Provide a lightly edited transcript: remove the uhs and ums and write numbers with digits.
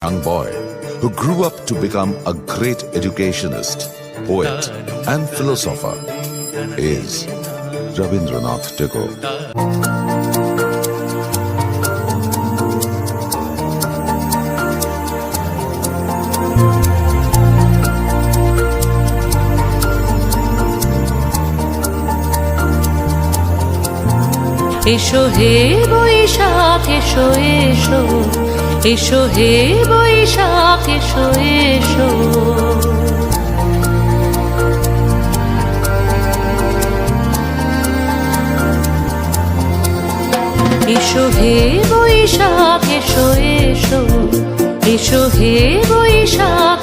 young boy who grew up to become a great educationist, poet, and philosopher is Rabindranath Tagore. এসো হে বৈশাখ এসো এসো, এসো হে বৈশাখ এসো এসো। এসো হে বৈশাখ এসো এসো, এসো হে বৈশাখ